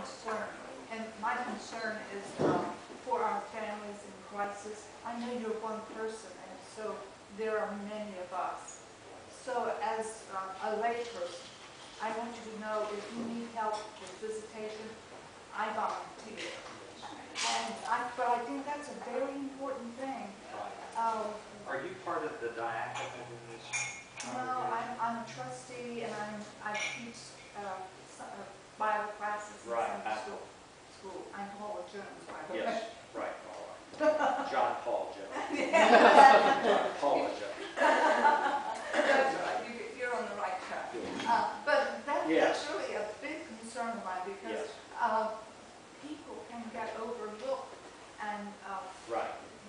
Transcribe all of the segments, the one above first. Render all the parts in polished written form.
concern, and my concern is for our families in crisis. I know you're one person, and so there are many of us. So as a layperson, I want you to know if you need help with visitation, I volunteer. But I think that's a very important thing. Are you part of the diaconate in this? No, I'm a trustee, and I teach Bible classes in Sunday school. I'm Paula Jones, by the way. Yes, right, John Paul Jones. John Paula Jones. That's right, you're on the right track. But that's really a big concern of mine, because people can get overlooked, and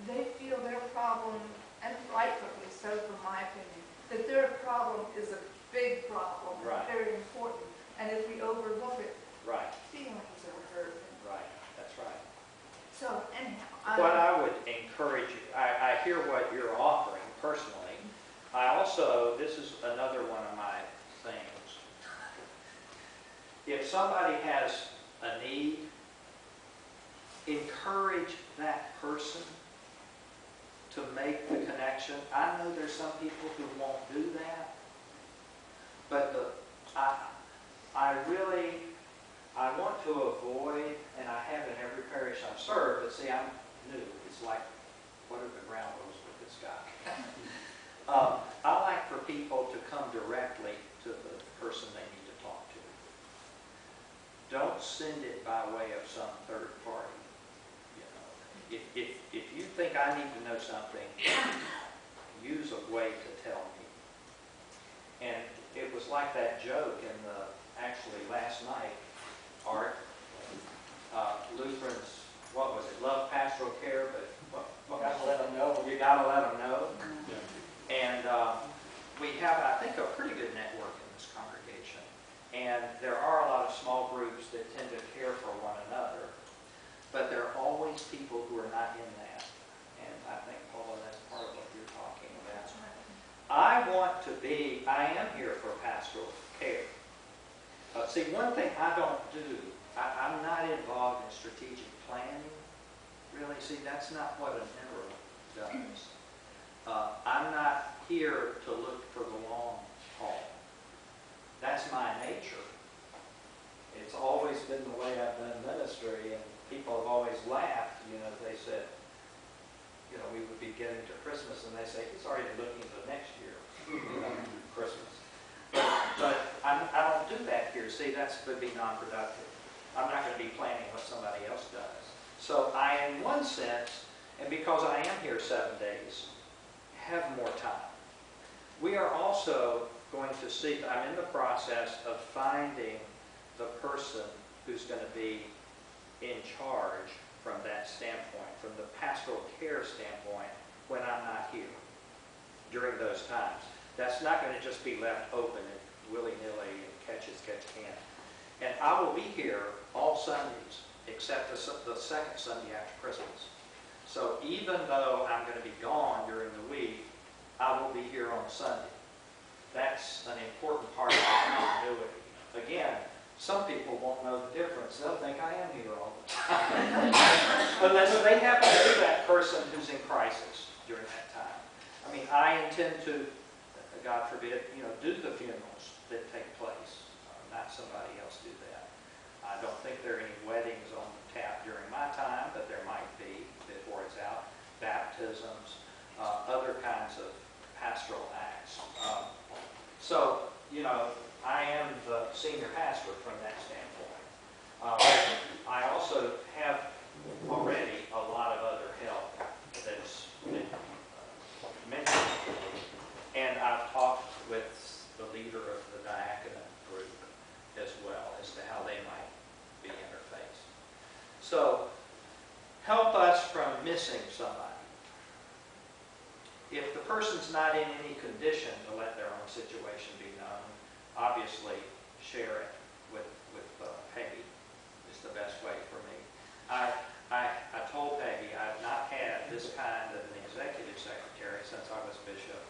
they feel their problem, and rightfully so from my opinion, that their problem is a big problem, very important, and if we overlook it, feelings are hurt. Right, that's right. So anyhow, what I would encourage you, I hear what you're offering personally. I also, this is another one of my things. If somebody has a need, encourage that person to make the connection. I know there's some people who won't do that, but I want to avoid, and I have in every parish I've served, but see, I'm new. It's like, what are the ground rules with this guy? I like for people to come directly to the person they need to talk to. Don't send it by way of some third party. If you think I need to know something, use a way to tell me. And it was like that joke in actually last night, Art, Lutherans, what was it, love pastoral care, but You gotta let them know. you gotta let them know. And we have, I think, a pretty good network in this congregation. And there are a lot of small groups that tend to care for one another. But there are always people who are not in that. And I think, Paula, that's part of what you're talking about. I am here for pastoral care. See, one thing I don't do, I'm not involved in strategic planning, really. See, that's not what a member does. I'm not here to look for the long haul. That's my nature. It's always been the way I've done ministry, and people have always laughed. They said, we would be getting to Christmas, and they say, he's already looking to next year, Christmas. But I don't do that here. See, that would be non-productive. I'm not going to be planning what somebody else does. So I, in one sense, and because I am here 7 days, have more time. We are also going to seek, I'm in the process of finding the person who's going to be in charge from that standpoint, from the pastoral care standpoint, when I'm not here during those times. That's not going to just be left open and willy-nilly and catch as catch can. And I will be here all Sundays except the second Sunday after Christmas. So even though I'm going to be gone during the week, I will be here on Sunday. That's an important part of the continuity. Again, some people won't know the difference. They'll think I am here all the time. Unless they happen to be that person who's in crisis during that time. I mean, I intend to, God forbid, do the funerals that take place. Not somebody else do that. I don't think there are any weddings on tap during my time, but there might be before it's out. Baptisms, other kinds of pastoral acts. So, I am the senior pastor from that standpoint. I also have already a lot of other help that's been mentioned. And I've talked with the leader of the diaconate group as well as to how they might be interfaced. So, help us from missing somebody. If the person's not in any condition to let their own situation be known, obviously share it with Peggy is the best way for me. I told Peggy I've not had this kind of an executive secretary since I was bishop.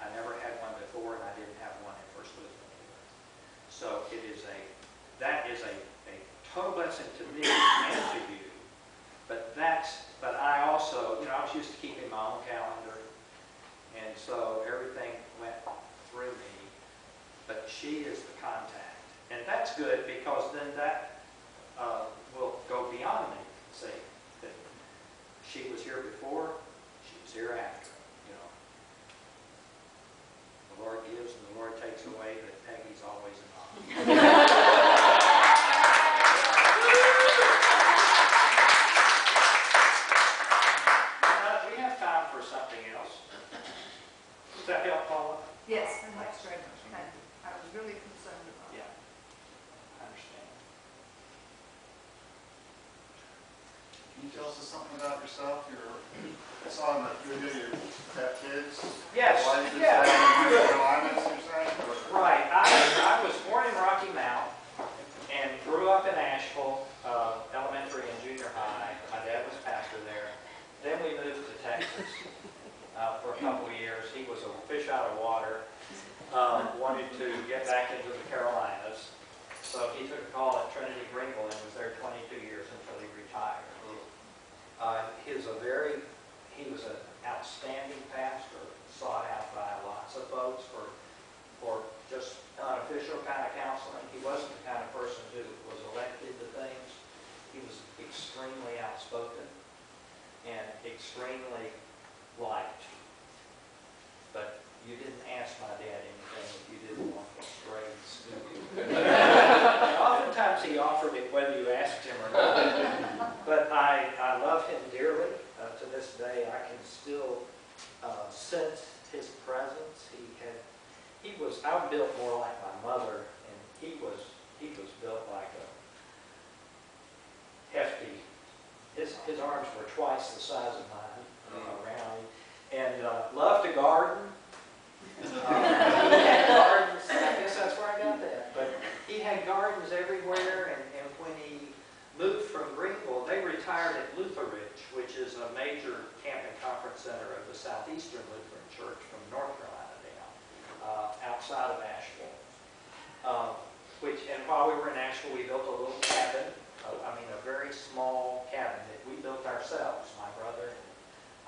I never had one before, and I didn't have one in First Lutheran either. So that is a total blessing to me and to you. But I also, I was used to keeping my own calendar, and so everything went through me. But she is the contact, and that's good because then that will go beyond me. Say that she was here before, she was here after. The Lord gives and the Lord takes away, but Peggy's always involved. We have time for something else. Does that help, Paula? Yes, and that's very much. Thank you. I was really concerned about it. Yeah, I understand. Can you tell us something about yourself? I saw in the video you have kids. Yes, Wife is yeah. down in North Carolina, you're saying? Right. I was born in Rocky Mount and grew up in Asheville, elementary and junior high. My dad was pastor there. Then we moved to Texas for a couple of years. He was a fish out of water, wanted to get back into the Carolinas. So he took a call at Trinity Greenville and was there 22 years until he retired. He was an outstanding pastor, sought out by lots of folks for just unofficial kind of counseling. He wasn't the kind of person who was elected to things. He was extremely outspoken and extremely liked. But you didn't ask my dad anything if you didn't want the grades. Oftentimes he offered it whether you asked him or not. But I love him dearly. To this day, I can still sense his presence. I was built more like my mother, and he was built like a hefty. His arms were twice the size of mine, round, and loved to garden. He had gardens. I guess that's where I got that. But he had gardens everywhere, and when he moved from Greenville, they retired at Lutheridge, which is a major camp and conference center of the Southeastern Lutheran Church from North Carolina down, outside of Asheville. And while we were in Asheville, we built a little cabin, a very small cabin that we built ourselves, my brother and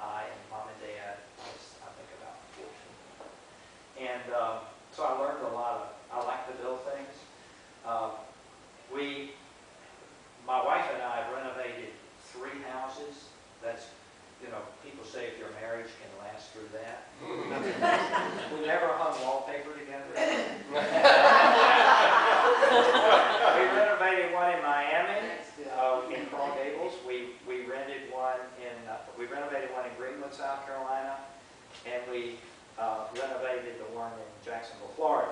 I and Mom and Dad. I think about 14. And so I learned a lot I like to build things. My wife and I renovated 3 houses. That's, people say if your marriage can last through that. We never hung wallpaper together. We renovated one in Miami, in Coral Gables. We renovated one in Greenwood, South Carolina, and we renovated the one in Jacksonville, Florida.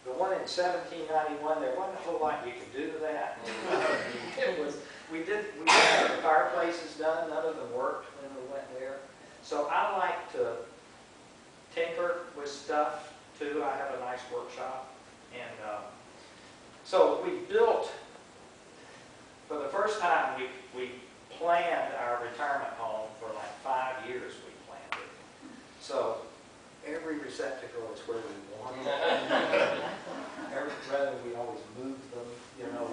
The one in 1791, there wasn't a whole lot you could do to that. We had the fireplaces done, none of them worked when we went there. So I like to tinker with stuff too. I have a nice workshop. And so we built, for the first time, we planned our retirement home for like 5 years. We planned it. So every receptacle is where we want it. Rather than we always move them,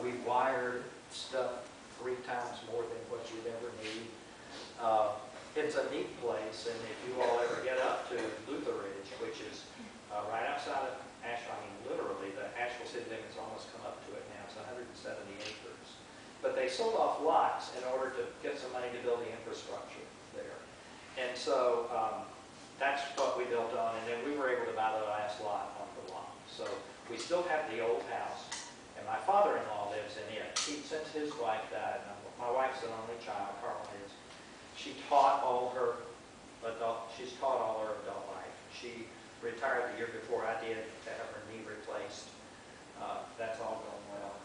we wired stuff 3 times more than what you'd ever need. It's a neat place, and if you all ever get up to Lutheridge, which is right outside of Asheville, literally, the Asheville city limits almost come up to it now. It's 170 acres. But they sold off lots in order to get some money to build the infrastructure there. And so that's what we built on, and then we were able to buy the last lot on the lot. So we still have the old house, and my father-in-law lives in it. Since his wife died, my wife's an only child, Carla is. She's taught all her adult life. She retired the year before I did to have her knee replaced. That's all going well.